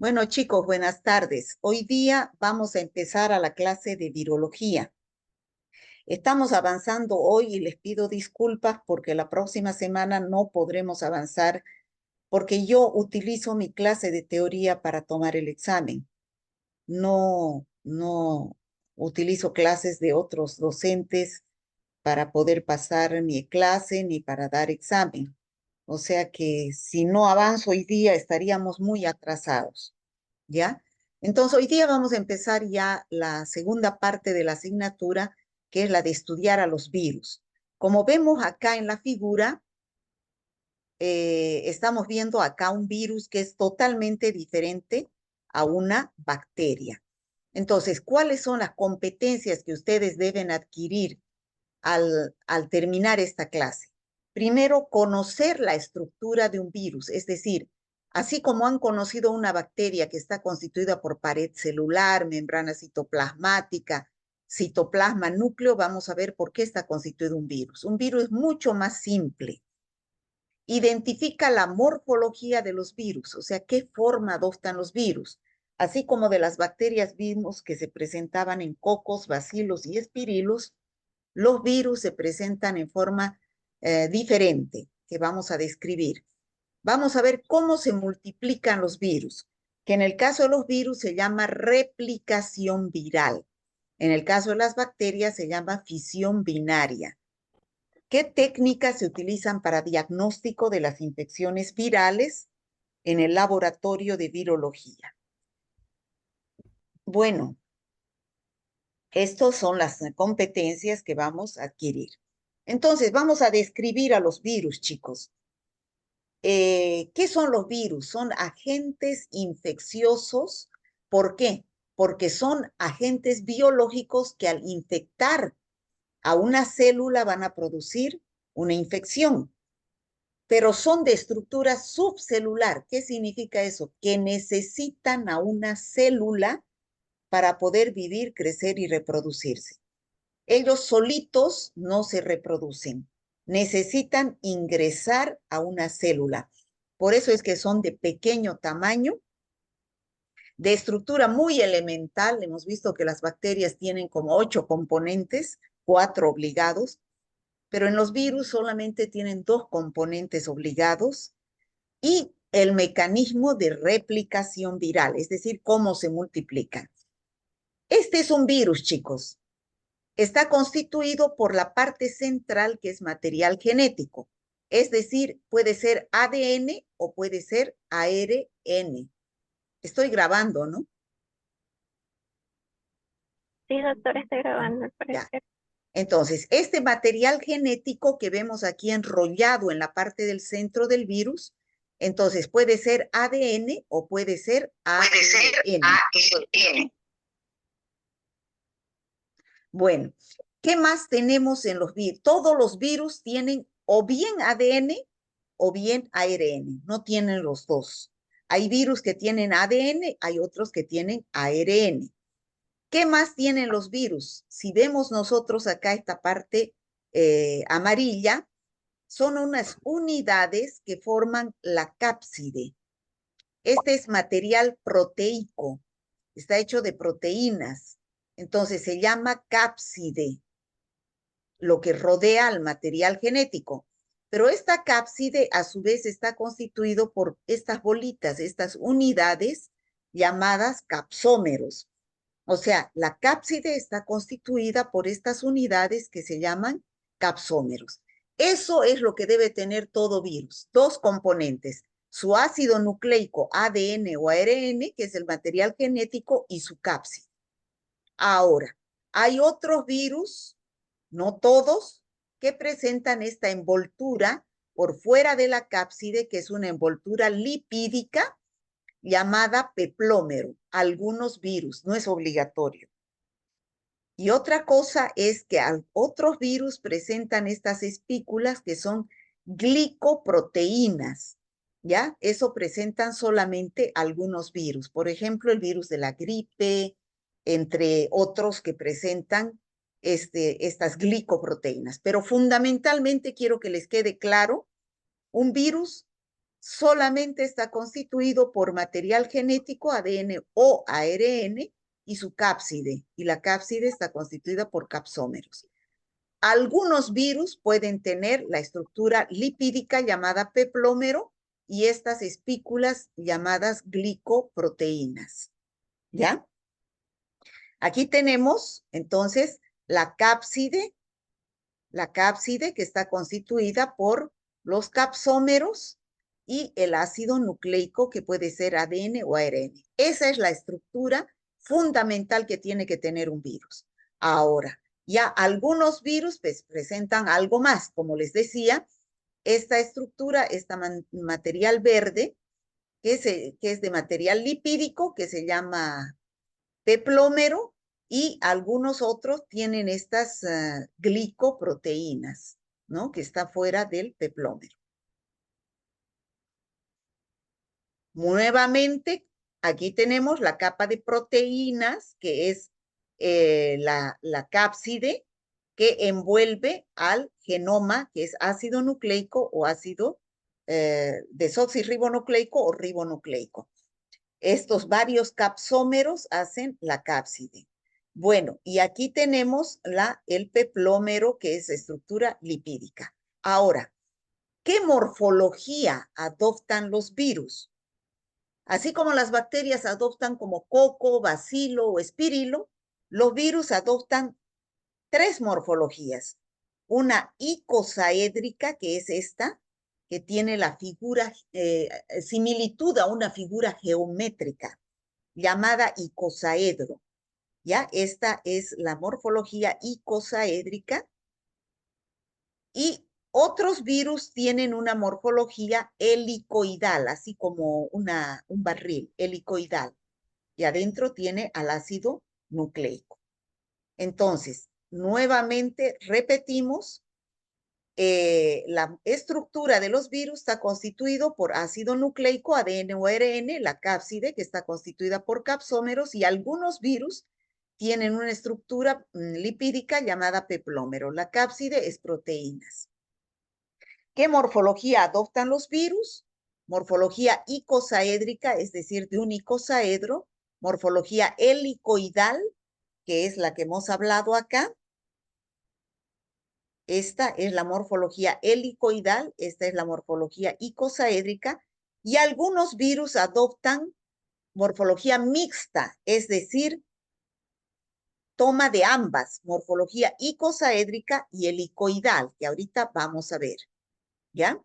Bueno, chicos, buenas tardes. Hoy día vamos a empezar a la clase de virología. Estamos avanzando hoy y les pido disculpas porque la próxima semana no podremos avanzar porque yo utilizo mi clase de teoría para tomar el examen. No utilizo clases de otros docentes para poder pasar mi clase ni para dar examen. O sea que si no avanzo hoy día estaríamos muy atrasados. ¿Ya? Entonces, hoy día vamos a empezar ya la segunda parte de la asignatura, que es la de estudiar a los virus. Como vemos acá en la figura, estamos viendo acá un virus que es totalmente diferente a una bacteria. Entonces, ¿cuáles son las competencias que ustedes deben adquirir al terminar esta clase? Primero, conocer la estructura de un virus, es decir, así como han conocido una bacteria que está constituida por pared celular, membrana citoplasmática, citoplasma, núcleo, vamos a ver por qué está constituido un virus. Un virus es mucho más simple. Identifica la morfología de los virus, o sea, qué forma adoptan los virus. Así como de las bacterias vimos que se presentaban en cocos, bacilos y espirilos, los virus se presentan en forma diferente que vamos a describir. Vamos a ver cómo se multiplican los virus, que en el caso de los virus se llama replicación viral. En el caso de las bacterias se llama fisión binaria. ¿Qué técnicas se utilizan para diagnóstico de las infecciones virales en el laboratorio de virología? Bueno, estas son las competencias que vamos a adquirir. Entonces, vamos a describir a los virus, chicos. ¿Qué son los virus? Son agentes infecciosos. ¿Por qué? Porque son agentes biológicos que al infectar a una célula van a producir una infección, pero son de estructura subcelular. ¿Qué significa eso? Que necesitan a una célula para poder vivir, crecer y reproducirse. Ellos solitos no se reproducen, necesitan ingresar a una célula. Por eso es que son de pequeño tamaño, de estructura muy elemental. Hemos visto que las bacterias tienen como 8 componentes, 4 obligados, pero en los virus solamente tienen 2 componentes obligados y el mecanismo de replicación viral, es decir, cómo se multiplican. Este es un virus, chicos. Está constituido por la parte central, que es material genético. Es decir, puede ser ADN o puede ser ARN. Estoy grabando, ¿no? Sí, doctor, estoy grabando al Ya. parecer. Entonces, este material genético que vemos aquí enrollado en la parte del centro del virus, entonces puede ser ADN o puede ser Puede ser ARN. ARN. Bueno, ¿qué más tenemos en los virus? Todos los virus tienen o bien ADN o bien ARN, no tienen los dos. Hay virus que tienen ADN, hay otros que tienen ARN. ¿Qué más tienen los virus? Si vemos nosotros acá esta parte amarilla, son unas unidades que forman la cápside. Este es material proteico, está hecho de proteínas, entonces se llama cápside, lo que rodea al material genético. Pero esta cápside a su vez está constituido por estas bolitas, estas unidades llamadas capsómeros. O sea, la cápside está constituida por estas unidades que se llaman capsómeros. Eso es lo que debe tener todo virus, 2 componentes, su ácido nucleico ADN o ARN, que es el material genético, y su cápside. Ahora, hay otros virus, no todos, que presentan esta envoltura por fuera de la cápside, que es una envoltura lipídica llamada peplómero. Algunos virus, no es obligatorio. Y otra cosa es que otros virus presentan estas espículas que son glicoproteínas, ¿ya? Eso presentan solamente algunos virus. Por ejemplo, el virus de la gripe, entre otros que presentan estas glicoproteínas. Pero fundamentalmente quiero que les quede claro, un virus solamente está constituido por material genético, ADN o ARN, y su cápside. Y la cápside está constituida por capsómeros. Algunos virus pueden tener la estructura lipídica llamada peplómero y estas espículas llamadas glicoproteínas. ¿Ya? Aquí tenemos entonces la cápside que está constituida por los capsómeros y el ácido nucleico que puede ser ADN o ARN. Esa es la estructura fundamental que tiene que tener un virus. Ahora, ya algunos virus pues, presentan algo más, como les decía, esta estructura, material verde, que es de material lipídico, que se llama peplómero, y algunos otros tienen estas glicoproteínas, ¿no? Que está fuera del peplómero. Nuevamente, aquí tenemos la capa de proteínas, que es la cápside que envuelve al genoma, que es ácido nucleico o ácido desoxirribonucleico o ribonucleico. Estos varios capsómeros hacen la cápside. Bueno, y aquí tenemos el peplómero, que es estructura lipídica. Ahora, ¿qué morfología adoptan los virus? Así como las bacterias adoptan como coco, bacilo o espirilo, los virus adoptan tres morfologías. Una icosaédrica, que es esta, que tiene la figura, similitud a una figura geométrica, llamada icosaedro. ¿Ya? Esta es la morfología icosaédrica. Y otros virus tienen una morfología helicoidal, así como un barril helicoidal. Y adentro tiene al ácido nucleico. Entonces, nuevamente repetimos, la estructura de los virus está constituido por ácido nucleico, ADN o ARN, la cápside, que está constituida por capsómeros, y algunos virus tienen una estructura lipídica llamada peplómero. La cápside es proteínas. ¿Qué morfología adoptan los virus? Morfología icosaédrica, es decir, de un icosaedro. Morfología helicoidal, que es la que hemos hablado acá. Esta es la morfología helicoidal, esta es la morfología icosaédrica, y algunos virus adoptan morfología mixta, es decir, toma de ambas, morfología icosaédrica y helicoidal, que ahorita vamos a ver, ¿ya?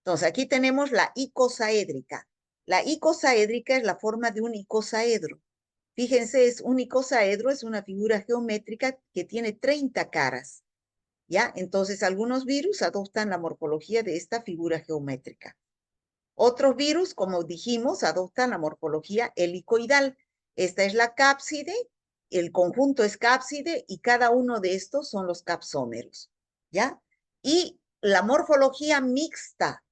Entonces, aquí tenemos la icosaédrica. La icosaédrica es la forma de un icosaedro. Fíjense, un icosaedro es una figura geométrica que tiene 30 caras. ¿Ya? Entonces, algunos virus adoptan la morfología de esta figura geométrica. Otros virus, como dijimos, adoptan la morfología helicoidal. Esta es la cápside, el conjunto es cápside y cada uno de estos son los capsómeros. ¿Ya? Y la morfología mixta,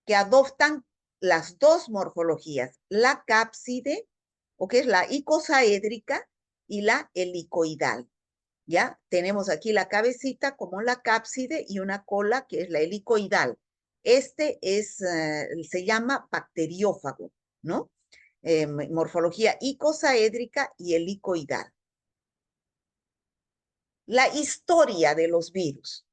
que adoptan las dos morfologías, la cápside, o que es la icosaédrica, y la helicoidal. ¿Ya? Tenemos aquí la cabecita como la cápside y una cola que es la helicoidal. Se llama bacteriófago, ¿no? Morfología icosaédrica y helicoidal. La historia de los virus.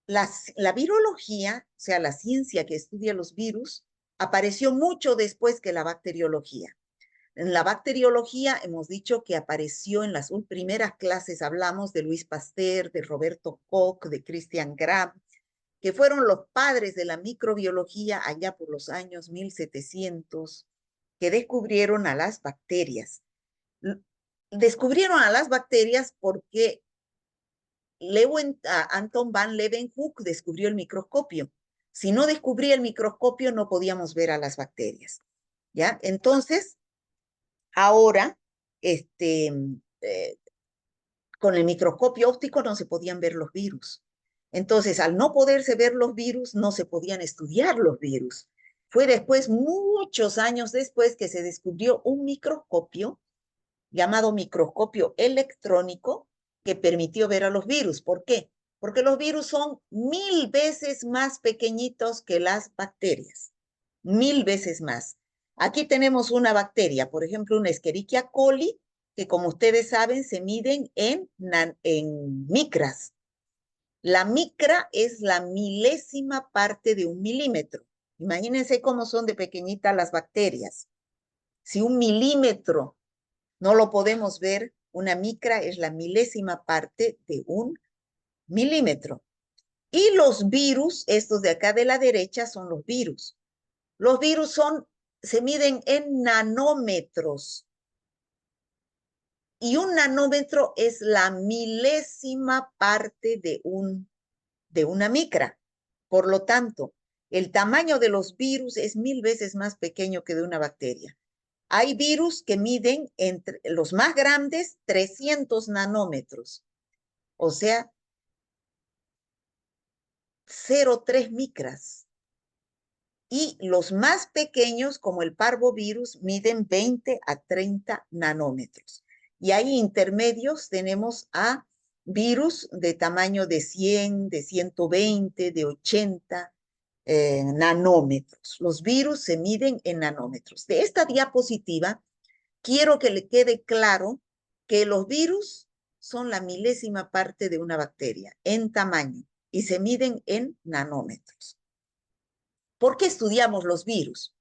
La virología, o sea, la ciencia que estudia los virus, apareció mucho después que la bacteriología. En la bacteriología hemos dicho que apareció en las primeras clases, hablamos de Louis Pasteur, de Roberto Koch, de Christian Gram, que fueron los padres de la microbiología allá por los años 1700, que descubrieron a las bacterias. Descubrieron a las bacterias porque Anton van Leeuwenhoek descubrió el microscopio. Si no descubría el microscopio, no podíamos ver a las bacterias. ¿Ya? Entonces, ahora, con el microscopio óptico no se podían ver los virus. Entonces, al no poderse ver los virus, no se podían estudiar los virus. Fue después, muchos años después, que se descubrió un microscopio llamado microscopio electrónico que permitió ver a los virus. ¿Por qué? Porque los virus son 1000 veces más pequeñitos que las bacterias. 1000 veces más. Aquí tenemos una bacteria, por ejemplo, una Escherichia coli, que como ustedes saben se miden en micras. La micra es la milésima parte de un milímetro. Imagínense cómo son de pequeñitas las bacterias. Si un milímetro no lo podemos ver, una micra es la milésima parte de un milímetro. Y los virus, estos de acá de la derecha, son los virus. Los virus se miden en nanómetros. Y un nanómetro es la milésima parte de una micra. Por lo tanto, el tamaño de los virus es 1000 veces más pequeño que de una bacteria. Hay virus que miden entre los más grandes 300 nanómetros, o sea, 0,3 micras. Y los más pequeños, como el parvovirus, miden 20 a 30 nanómetros. Y ahí intermedios tenemos a virus de tamaño de 100, de 120, de 80 nanómetros. Los virus se miden en nanómetros. De esta diapositiva, quiero que le quede claro que los virus son la milésima parte de una bacteria en tamaño y se miden en nanómetros. ¿Por qué estudiamos los virus?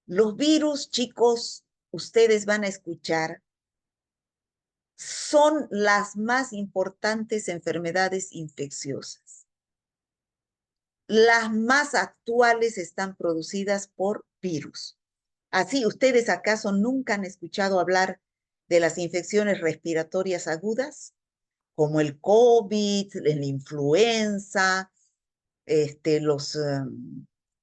Los virus, chicos, ustedes van a escuchar, son las más importantes enfermedades infecciosas. Las más actuales están producidas por virus. Así, ¿ustedes acaso nunca han escuchado hablar de las infecciones respiratorias agudas? Como el COVID, la influenza, los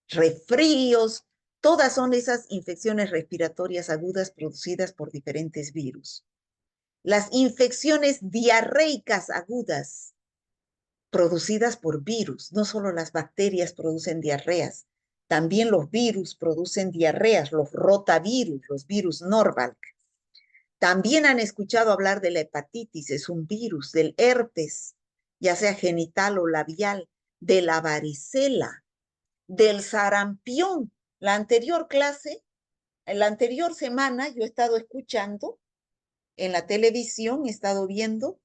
resfríos, todas son esas infecciones respiratorias agudas producidas por diferentes virus. Las infecciones diarreicas agudas producidas por virus, no solo las bacterias producen diarreas, también los virus producen diarreas, los rotavirus, los virus Norvalk. También han escuchado hablar de la hepatitis, es un virus, del herpes, ya sea genital o labial, de la varicela, del sarampión. La anterior clase, en la anterior semana, yo he estado escuchando en la televisión, he estado viendo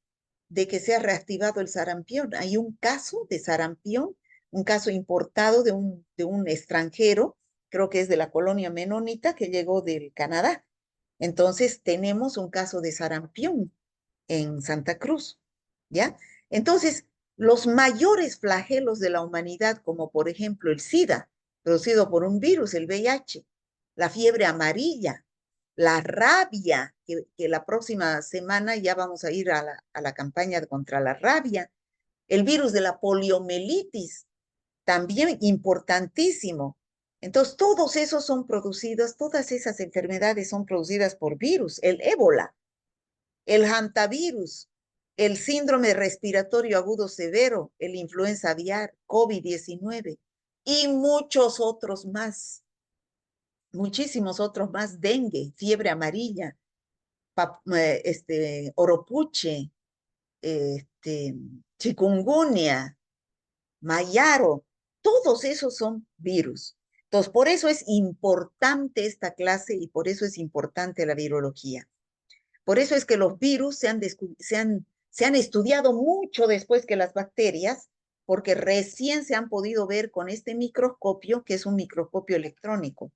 de que se ha reactivado el sarampión. Hay un caso de sarampión, un caso importado de un extranjero, creo que es de la colonia menonita, que llegó del Canadá. Entonces, tenemos un caso de sarampión en Santa Cruz, ¿ya? Entonces, los mayores flagelos de la humanidad, como por ejemplo el SIDA, producido por un virus, el VIH, la fiebre amarilla, la rabia, que la próxima semana ya vamos a ir a la campaña contra la rabia, el virus de la poliomielitis, también importantísimo. Entonces, todos esos son producidos, todas esas enfermedades son producidas por virus, el ébola, el hantavirus, el síndrome respiratorio agudo severo, el influenza aviar, COVID-19 y muchos otros más, muchísimos otros más, dengue, fiebre amarilla, oropuche, chikungunya, mayaro, todos esos son virus. Entonces, por eso es importante esta clase y por eso es importante la virología. Por eso es que los virus se han estudiado mucho después que las bacterias, porque recién se han podido ver con este microscopio, que es un microscopio electrónico,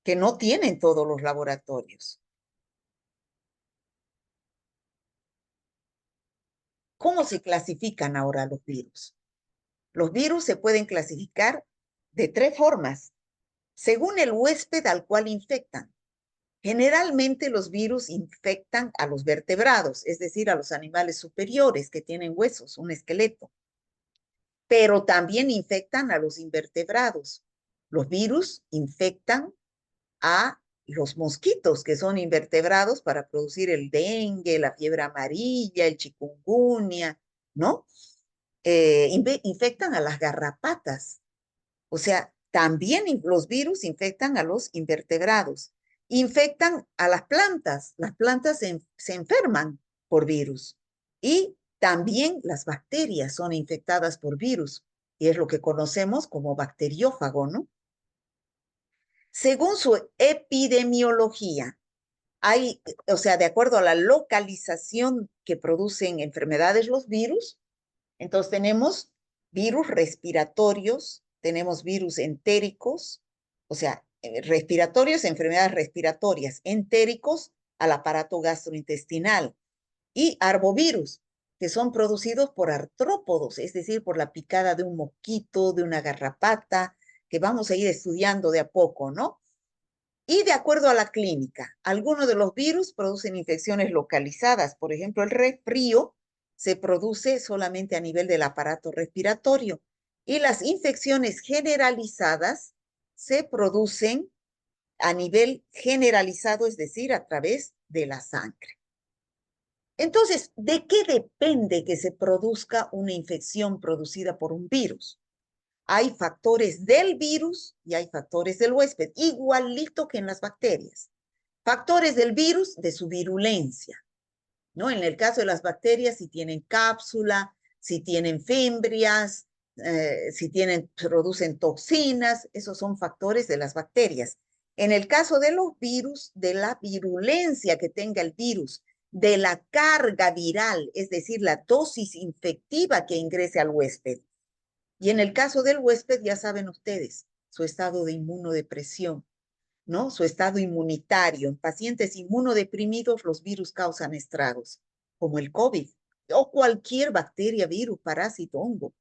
que no tienen todos los laboratorios. ¿Cómo se clasifican ahora los virus? Los virus se pueden clasificar de 3 formas, según el huésped al cual infectan. Generalmente los virus infectan a los vertebrados, es decir, a los animales superiores que tienen huesos, un esqueleto, pero también infectan a los invertebrados. Los virus infectan a los mosquitos, que son invertebrados para producir el dengue, la fiebre amarilla, el chikungunya, ¿no? Infectan a las garrapatas. O sea, también los virus infectan a los invertebrados. Infectan a las plantas se enferman por virus. Y también las bacterias son infectadas por virus. Y es lo que conocemos como bacteriófago, ¿no? Según su epidemiología, o sea, de acuerdo a la localización que producen enfermedades los virus, entonces tenemos virus respiratorios, tenemos virus entéricos, o sea, respiratorios, enfermedades respiratorias, entéricos al aparato gastrointestinal, y arbovirus, que son producidos por artrópodos, es decir, por la picada de un mosquito, de una garrapata, que vamos a ir estudiando de a poco, ¿no? Y de acuerdo a la clínica, algunos de los virus producen infecciones localizadas. Por ejemplo, el resfrío se produce solamente a nivel del aparato respiratorio y las infecciones generalizadas se producen a nivel generalizado, es decir, a través de la sangre. Entonces, ¿de qué depende que se produzca una infección producida por un virus? Hay factores del virus y hay factores del huésped, igualito que en las bacterias. Factores del virus, de su virulencia, ¿no? En el caso de las bacterias, si tienen cápsula, si tienen fimbrias, si producen toxinas, esos son factores de las bacterias. En el caso de los virus, de la virulencia que tenga el virus, de la carga viral, es decir, la dosis infectiva que ingrese al huésped. Y en el caso del huésped, ya saben ustedes, su estado de inmunodepresión, ¿no? Su estado inmunitario. En pacientes inmunodeprimidos, los virus causan estragos, como el COVID o cualquier bacteria, virus, parásito, hongo.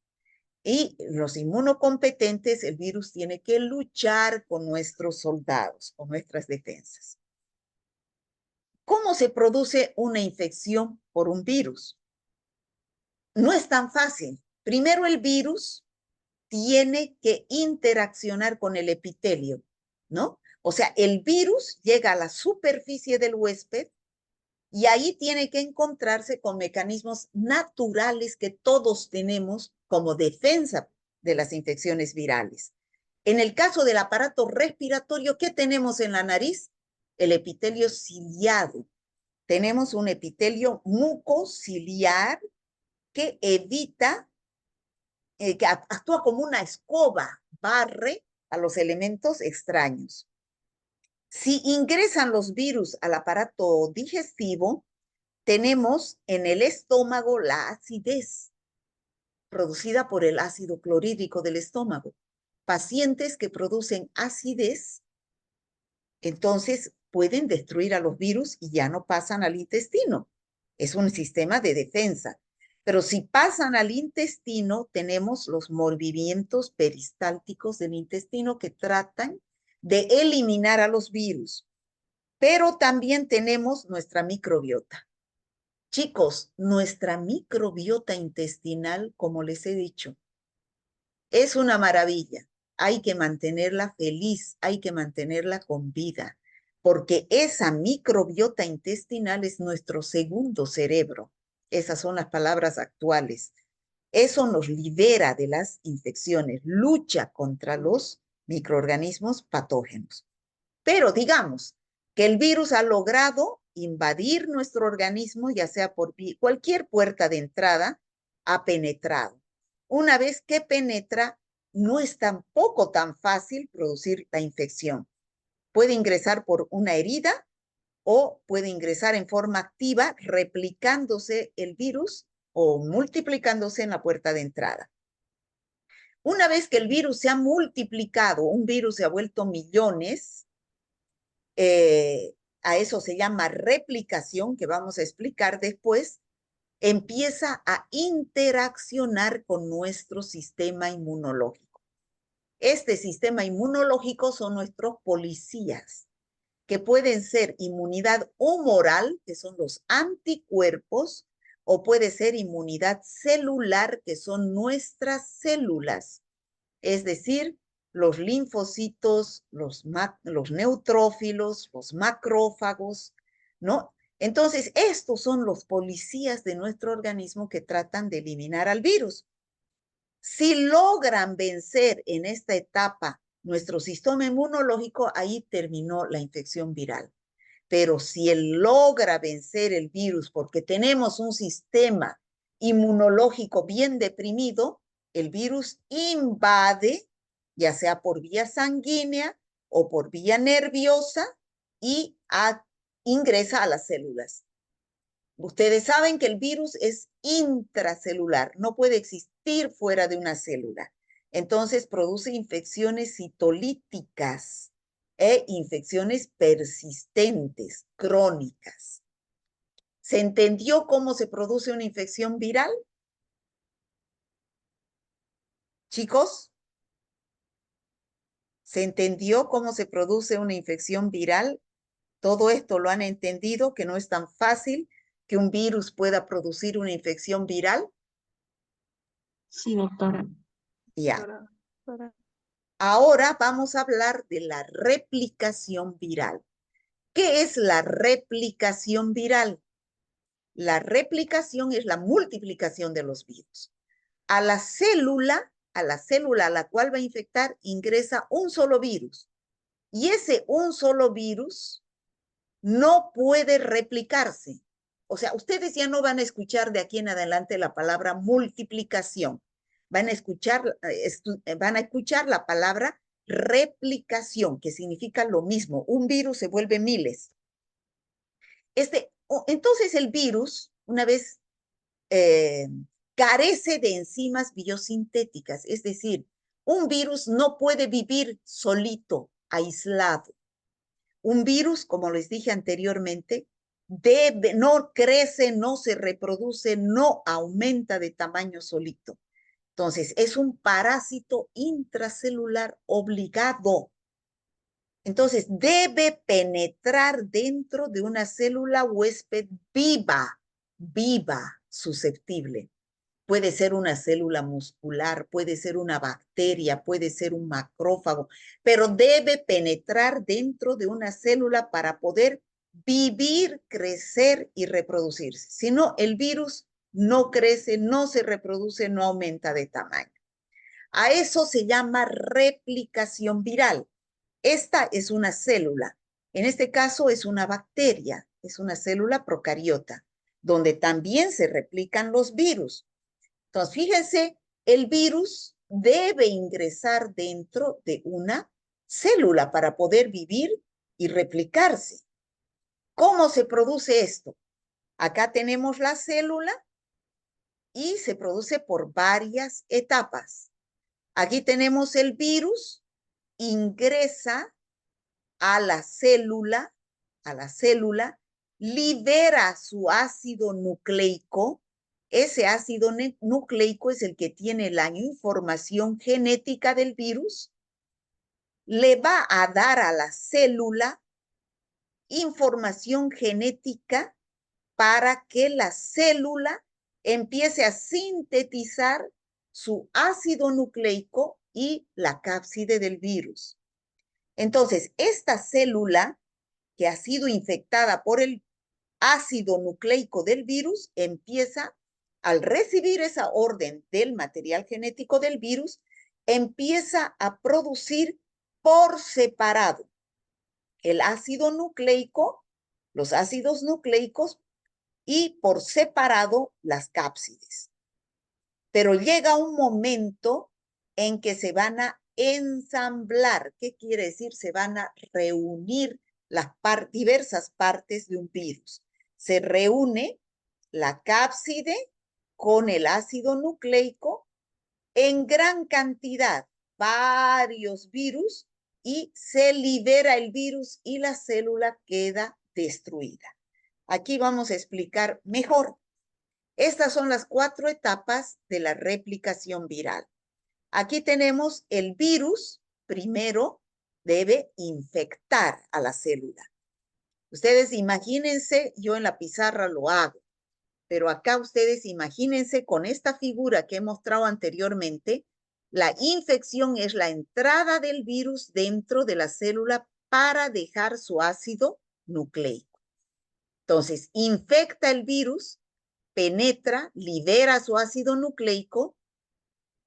Y los inmunocompetentes, el virus tiene que luchar con nuestros soldados, con nuestras defensas. ¿Cómo se produce una infección por un virus? No es tan fácil. Primero el virus tiene que interaccionar con el epitelio, ¿no? O sea, el virus llega a la superficie del huésped y ahí tiene que encontrarse con mecanismos naturales que todos tenemos como defensa de las infecciones virales. En el caso del aparato respiratorio, ¿qué tenemos en la nariz? El epitelio ciliado. Tenemos un epitelio mucociliar que evita que actúa como una escoba, barre a los elementos extraños. Si ingresan los virus al aparato digestivo, tenemos en el estómago la acidez producida por el ácido clorhídrico del estómago. Pacientes que producen acidez, entonces pueden destruir a los virus y ya no pasan al intestino. Es un sistema de defensa. Pero si pasan al intestino, tenemos los movimientos peristálticos del intestino que tratan de eliminar a los virus. Pero también tenemos nuestra microbiota. Chicos, nuestra microbiota intestinal, como les he dicho, es una maravilla. Hay que mantenerla feliz, hay que mantenerla con vida, porque esa microbiota intestinal es nuestro segundo cerebro. Esas son las palabras actuales. Eso nos libera de las infecciones, lucha contra los microorganismos patógenos. Pero digamos que el virus ha logrado invadir nuestro organismo, ya sea por cualquier puerta de entrada, ha penetrado. Una vez que penetra, no es tampoco tan fácil producir la infección. Puede ingresar por una herida o puede ingresar en forma activa, replicándose el virus o multiplicándose en la puerta de entrada. Una vez que el virus se ha multiplicado, un virus se ha vuelto millones, a eso se llama replicación, que vamos a explicar después, empieza a interaccionar con nuestro sistema inmunológico. Este sistema inmunológico son nuestros policías, que pueden ser inmunidad humoral, que son los anticuerpos, o puede ser inmunidad celular, que son nuestras células, es decir, los linfocitos, los neutrófilos, los macrófagos, ¿no? Entonces, estos son los policías de nuestro organismo que tratan de eliminar al virus. Si logran vencer en esta etapa nuestro sistema inmunológico, ahí terminó la infección viral. Pero si él logra vencer el virus porque tenemos un sistema inmunológico bien deprimido, el virus invade, ya sea por vía sanguínea o por vía nerviosa y ingresa a las células. Ustedes saben que el virus es intracelular, no puede existir fuera de una célula. Entonces produce infecciones citolíticas e infecciones persistentes, crónicas. ¿Se entendió cómo se produce una infección viral? Chicos, ¿se entendió cómo se produce una infección viral? Todo esto lo han entendido, que no es tan fácil que un virus pueda producir una infección viral. Sí, doctora. Ya. Ahora vamos a hablar de la replicación viral. ¿Qué es la replicación viral? La replicación es la multiplicación de los virus. A la célula a la cual va a infectar, ingresa un solo virus. Y ese un solo virus no puede replicarse. O sea, ustedes ya no van a escuchar de aquí en adelante la palabra multiplicación. Van a escuchar la palabra replicación, que significa lo mismo. Un virus se vuelve miles. Entonces el virus, una vez carece de enzimas biosintéticas, es decir, un virus no puede vivir solito, aislado. Un virus, como les dije anteriormente, no crece, no se reproduce, no aumenta de tamaño solito. Entonces, es un parásito intracelular obligado. Entonces, debe penetrar dentro de una célula huésped viva, susceptible. Puede ser una célula muscular, puede ser una bacteria, puede ser un macrófago, pero debe penetrar dentro de una célula para poder vivir, crecer y reproducirse. Si no, el virus no crece, no se reproduce, no aumenta de tamaño. A eso se llama replicación viral. Esta es una célula. En este caso es una bacteria, es una célula procariota, donde también se replican los virus. Entonces, fíjense, el virus debe ingresar dentro de una célula para poder vivir y replicarse. ¿Cómo se produce esto? Acá tenemos la célula y se produce por varias etapas. Aquí tenemos el virus, ingresa a la célula, libera su ácido nucleico. Ese ácido nucleico es el que tiene la información genética del virus. Le va a dar a la célula información genética para que la célula empiece a sintetizar su ácido nucleico y la cápside del virus. Entonces, esta célula que ha sido infectada por el ácido nucleico del virus empieza, al recibir esa orden del material genético del virus, empieza a producir por separado el ácido nucleico, los ácidos nucleicos y por separado las cápsides. Pero llega un momento en que se van a ensamblar. ¿Qué quiere decir? Se van a reunir las diversas partes de un virus. Se reúne la cápside con el ácido nucleico en gran cantidad, varios virus, y se libera el virus y la célula queda destruida. Aquí vamos a explicar mejor. Estas son las 4 etapas de la replicación viral. Aquí tenemos el virus, primero debe infectar a la célula. Ustedes imagínense, yo en la pizarra lo hago, pero acá ustedes imagínense con esta figura que he mostrado anteriormente, la infección es la entrada del virus dentro de la célula para dejar su ácido nucleico. Entonces, infecta el virus, penetra, libera su ácido nucleico,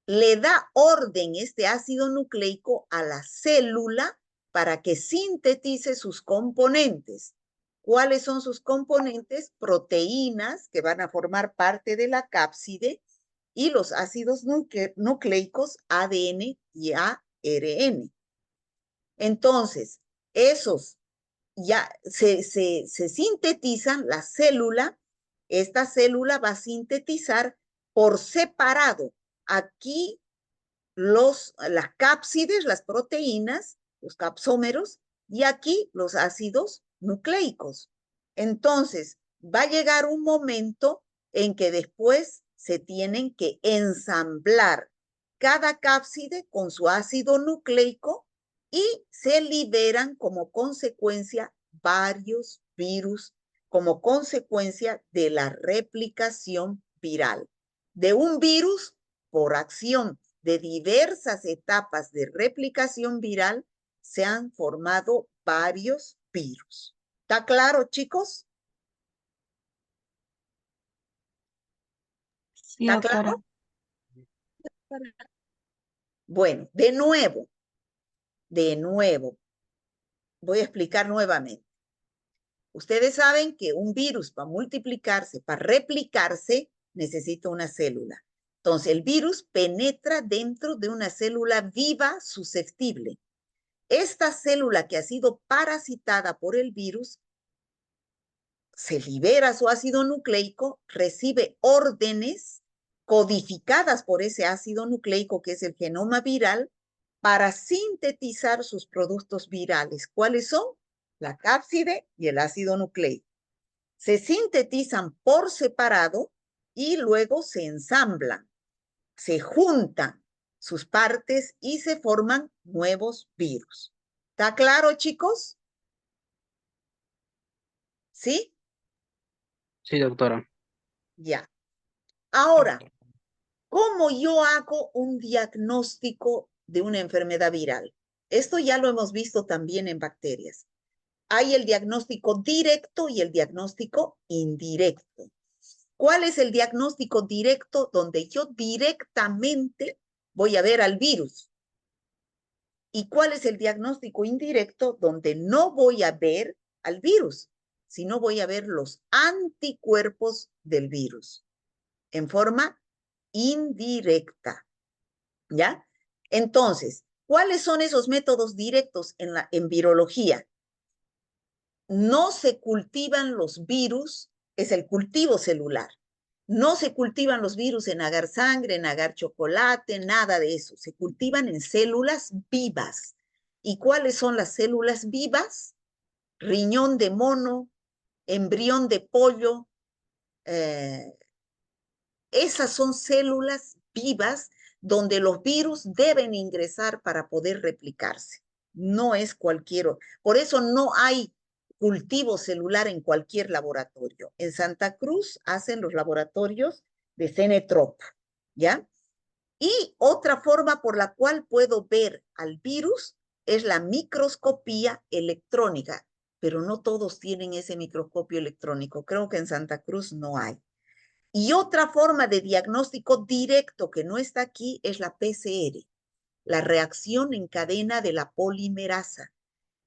le da orden este ácido nucleico a la célula para que sintetice sus componentes. ¿Cuáles son sus componentes? Proteínas que van a formar parte de la cápside y los ácidos nucleicos ADN y ARN. Entonces, esos ya se sintetizan, la célula, esta célula va a sintetizar por separado. Aquí las cápsides, las proteínas, los capsómeros, y aquí los ácidos nucleicos. Entonces, va a llegar un momento en que después se tienen que ensamblar cada cápside con su ácido nucleico y se liberan como consecuencia varios virus, como consecuencia de la replicación viral. De un virus, por acción de diversas etapas de replicación viral, se han formado varios virus. ¿Está claro, chicos? Sí, ¿Está doctora. claro? Bueno, de nuevo, voy a explicar nuevamente. Ustedes saben que un virus para multiplicarse, para replicarse, necesita una célula. Entonces, el virus penetra dentro de una célula viva susceptible. Esta célula que ha sido parasitada por el virus se libera su ácido nucleico, recibe órdenes codificadas por ese ácido nucleico que es el genoma viral para sintetizar sus productos virales. ¿Cuáles son? La cápside y el ácido nucleico. Se sintetizan por separado y luego se ensamblan, se juntan sus partes y se forman nuevos virus. ¿Está claro, chicos? ¿Sí? Sí, doctora. Ya. Ahora, ¿cómo yo hago un diagnóstico de una enfermedad viral? Esto ya lo hemos visto también en bacterias. Hay el diagnóstico directo y el diagnóstico indirecto. ¿Cuál es el diagnóstico directo? Donde yo directamente voy a ver al virus. ¿Y cuál es el diagnóstico indirecto? Donde no voy a ver al virus, sino voy a ver los anticuerpos del virus en forma indirecta. ¿Ya? Entonces, ¿cuáles son esos métodos directos en virología? No se cultivan los virus, es el cultivo celular. No se cultivan los virus en agar sangre, en agar chocolate, nada de eso. Se cultivan en células vivas. ¿Y cuáles son las células vivas? Riñón de mono, embrión de pollo. Esas son células vivas donde los virus deben ingresar para poder replicarse. No es cualquier. Por eso no hay cultivo celular en cualquier laboratorio. En Santa Cruz hacen los laboratorios de Cenetrop, ¿ya? Y otra forma por la cual puedo ver al virus es la microscopía electrónica, pero no todos tienen ese microscopio electrónico. Creo que en Santa Cruz no hay. Y otra forma de diagnóstico directo que no está aquí es la PCR, la reacción en cadena de la polimerasa,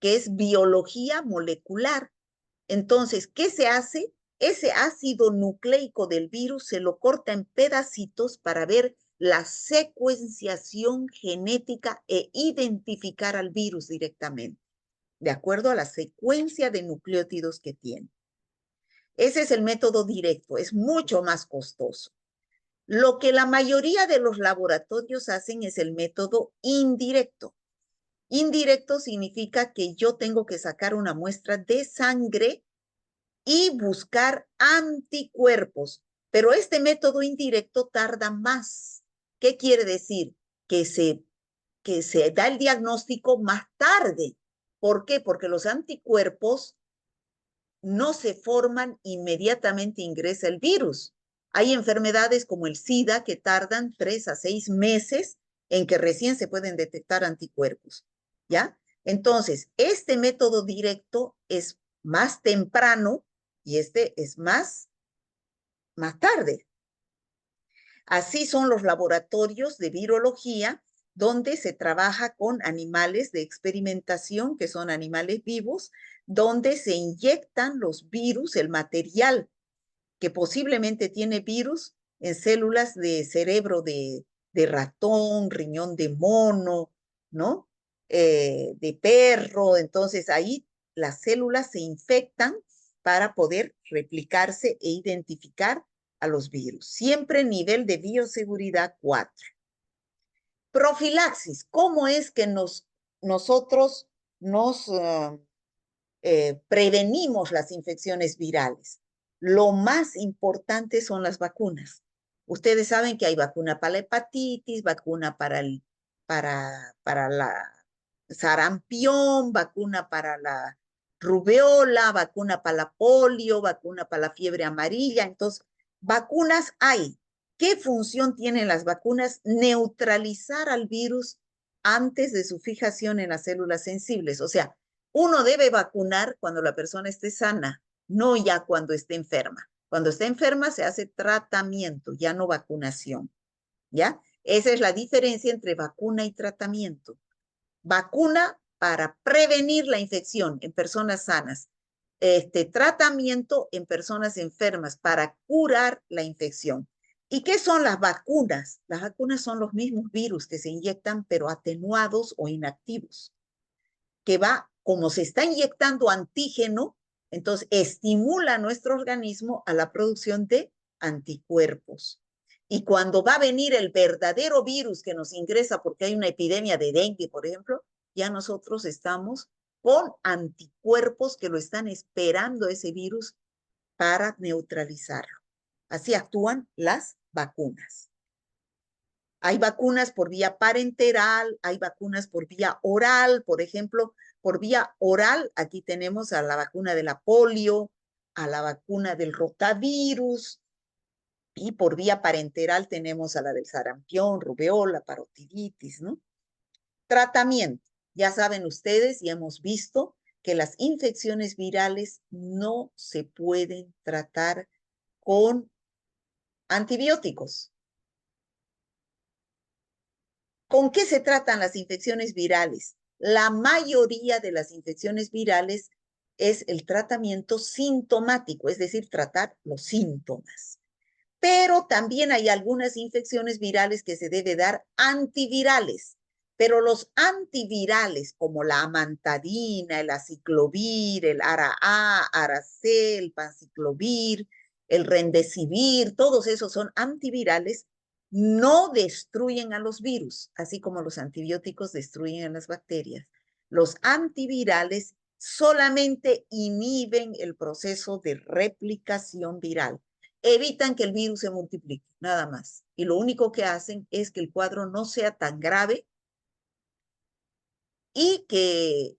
que es biología molecular. Entonces, ¿qué se hace? Ese ácido nucleico del virus se lo corta en pedacitos para ver la secuenciación genética e identificar al virus directamente, de acuerdo a la secuencia de nucleótidos que tiene. Ese es el método directo, es mucho más costoso. Lo que la mayoría de los laboratorios hacen es el método indirecto. Indirecto significa que yo tengo que sacar una muestra de sangre y buscar anticuerpos, pero este método indirecto tarda más. ¿Qué quiere decir? Que se da el diagnóstico más tarde. ¿Por qué? Porque los anticuerpos no se forman inmediatamente ingresa el virus. Hay enfermedades como el SIDA que tardan 3 a 6 meses en que recién se pueden detectar anticuerpos, ¿ya? Entonces, este método directo es más temprano y este es más tarde. Así son los laboratorios de virología donde se trabaja con animales de experimentación, que son animales vivos, donde se inyectan los virus, el material que posiblemente tiene virus en células de cerebro de ratón, riñón de mono, ¿no? de perro, entonces ahí las células se infectan para poder replicarse e identificar a los virus. Siempre nivel de bioseguridad 4. Profilaxis, ¿cómo es que nosotros nos prevenimos las infecciones virales? Lo más importante son las vacunas. Ustedes saben que hay vacuna para la hepatitis, vacuna para la sarampión, vacuna para la rubeola, vacuna para la polio, vacuna para la fiebre amarilla. Entonces, vacunas hay. ¿Qué función tienen las vacunas? Neutralizar al virus antes de su fijación en las células sensibles. O sea, uno debe vacunar cuando la persona esté sana, no ya cuando esté enferma. Cuando esté enferma se hace tratamiento, ya no vacunación. ¿Ya? Esa es la diferencia entre vacuna y tratamiento. Vacuna para prevenir la infección en personas sanas. Tratamiento en personas enfermas para curar la infección. ¿Y qué son las vacunas? Las vacunas son los mismos virus que se inyectan, pero atenuados o inactivos, que va, como se está inyectando antígeno, entonces estimula a nuestro organismo a la producción de anticuerpos. Y cuando va a venir el verdadero virus que nos ingresa porque hay una epidemia de dengue, por ejemplo, ya nosotros estamos con anticuerpos que lo están esperando ese virus para neutralizarlo. Así actúan las vacunas. Hay vacunas por vía parenteral, hay vacunas por vía oral, por ejemplo, por vía oral, aquí tenemos a la vacuna de la polio, a la vacuna del rotavirus, y por vía parenteral tenemos a la del sarampión, rubeola, parotiditis, ¿no? Tratamiento. Ya saben ustedes y hemos visto que las infecciones virales no se pueden tratar con antibióticos. ¿Con qué se tratan las infecciones virales? La mayoría de las infecciones virales es el tratamiento sintomático, es decir, tratar los síntomas. Pero también hay algunas infecciones virales que se debe dar antivirales. Pero los antivirales como la amantadina, el aciclovir, el ARA-A, ARA-C, el panciclovir, el remdesivir, todos esos son antivirales, no destruyen a los virus, así como los antibióticos destruyen a las bacterias. Los antivirales solamente inhiben el proceso de replicación viral, evitan que el virus se multiplique, nada más. Y lo único que hacen es que el cuadro no sea tan grave y que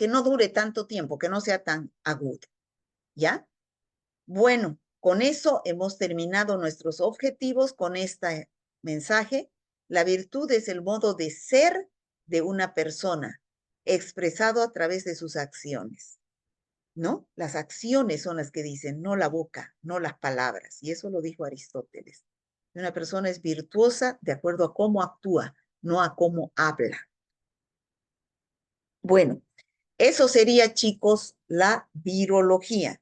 no dure tanto tiempo, que no sea tan agudo. ¿Ya? Bueno, con eso hemos terminado nuestros objetivos con este mensaje. La virtud es el modo de ser de una persona, expresado a través de sus acciones, ¿no? Las acciones son las que dicen, no la boca, no las palabras. Y eso lo dijo Aristóteles. Una persona es virtuosa de acuerdo a cómo actúa, no a cómo habla. Bueno, eso sería, chicos, la virología.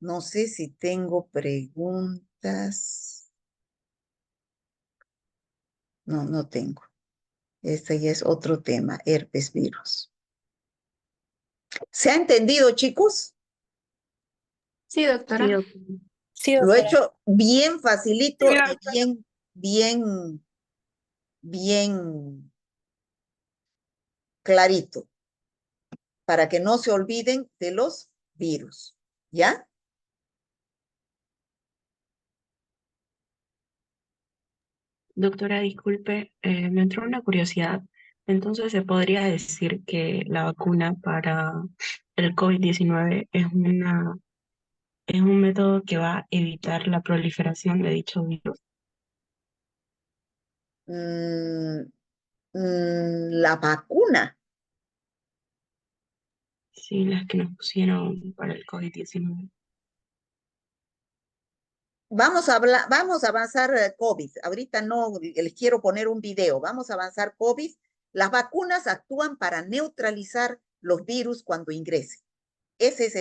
No sé si tengo preguntas. No, no tengo. Este ya es otro tema, herpes virus. ¿Se ha entendido, chicos? Sí, doctora. Sí, doctora. Sí, Lo he doctora. hecho bien facilito Sí, y bien clarito, para que no se olviden de los virus. ¿Ya? Doctora, disculpe, me entró una curiosidad. Entonces, ¿se podría decir que la vacuna para el COVID-19 es un método que va a evitar la proliferación de dicho virus? Mm, la vacuna. Sí, las que nos pusieron para el COVID-19. Vamos a hablar, vamos a avanzar COVID. Ahorita no les quiero poner un video. Vamos a avanzar COVID. Las vacunas actúan para neutralizar los virus cuando ingresen. Ese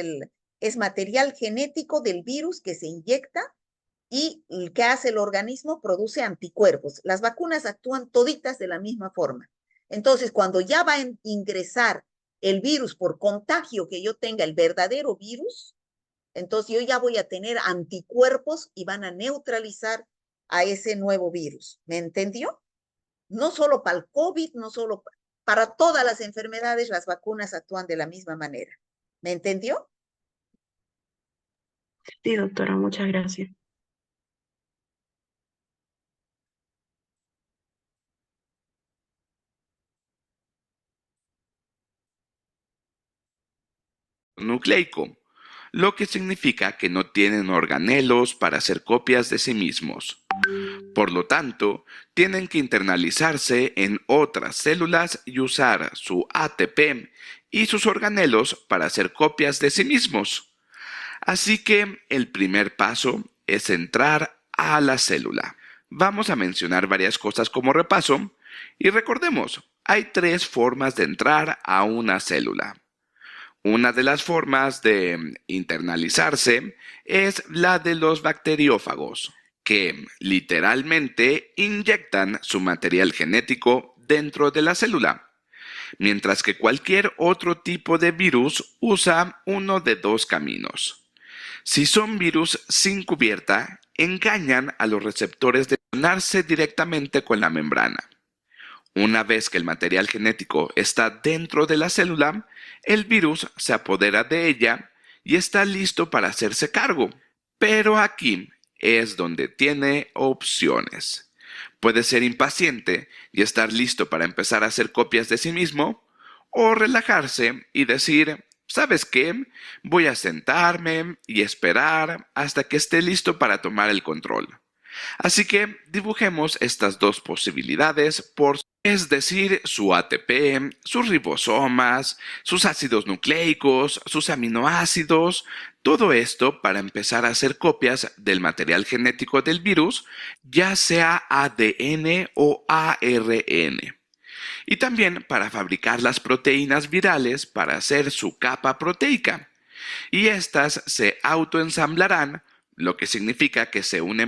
es material genético del virus que se inyecta y ¿qué hace el organismo? Produce anticuerpos. Las vacunas actúan toditas de la misma forma. Entonces, cuando ya va a ingresar el virus por contagio que yo tenga, el verdadero virus, entonces yo ya voy a tener anticuerpos y van a neutralizar a ese nuevo virus. ¿Me entendió? No solo para el COVID, no solo para todas las enfermedades, las vacunas actúan de la misma manera. ¿Me entendió? Sí, doctora, muchas gracias. Nucleico, lo que significa que no tienen organelos para hacer copias de sí mismos. Por lo tanto, tienen que internalizarse en otras células y usar su ATP y sus organelos para hacer copias de sí mismos. Así que el primer paso es entrar a la célula. Vamos a mencionar varias cosas como repaso y recordemos, hay 3 formas de entrar a una célula. Una de las formas de internalizarse es la de los bacteriófagos, que literalmente inyectan su material genético dentro de la célula, mientras que cualquier otro tipo de virus usa uno de 2 caminos. Si son virus sin cubierta, engañan a los receptores de relacionarse directamente con la membrana. Una vez que el material genético está dentro de la célula, el virus se apodera de ella y está listo para hacerse cargo. Pero aquí es donde tiene opciones. Puede ser impaciente y estar listo para empezar a hacer copias de sí mismo, o relajarse y decir, ¿sabes qué? Voy a sentarme y esperar hasta que esté listo para tomar el control. Así que dibujemos estas 2 posibilidades es decir, su ATP, sus ribosomas, sus ácidos nucleicos, sus aminoácidos, todo esto para empezar a hacer copias del material genético del virus, ya sea ADN o ARN. Y también para fabricar las proteínas virales para hacer su capa proteica. Y estas se autoensamblarán, lo que significa que se unen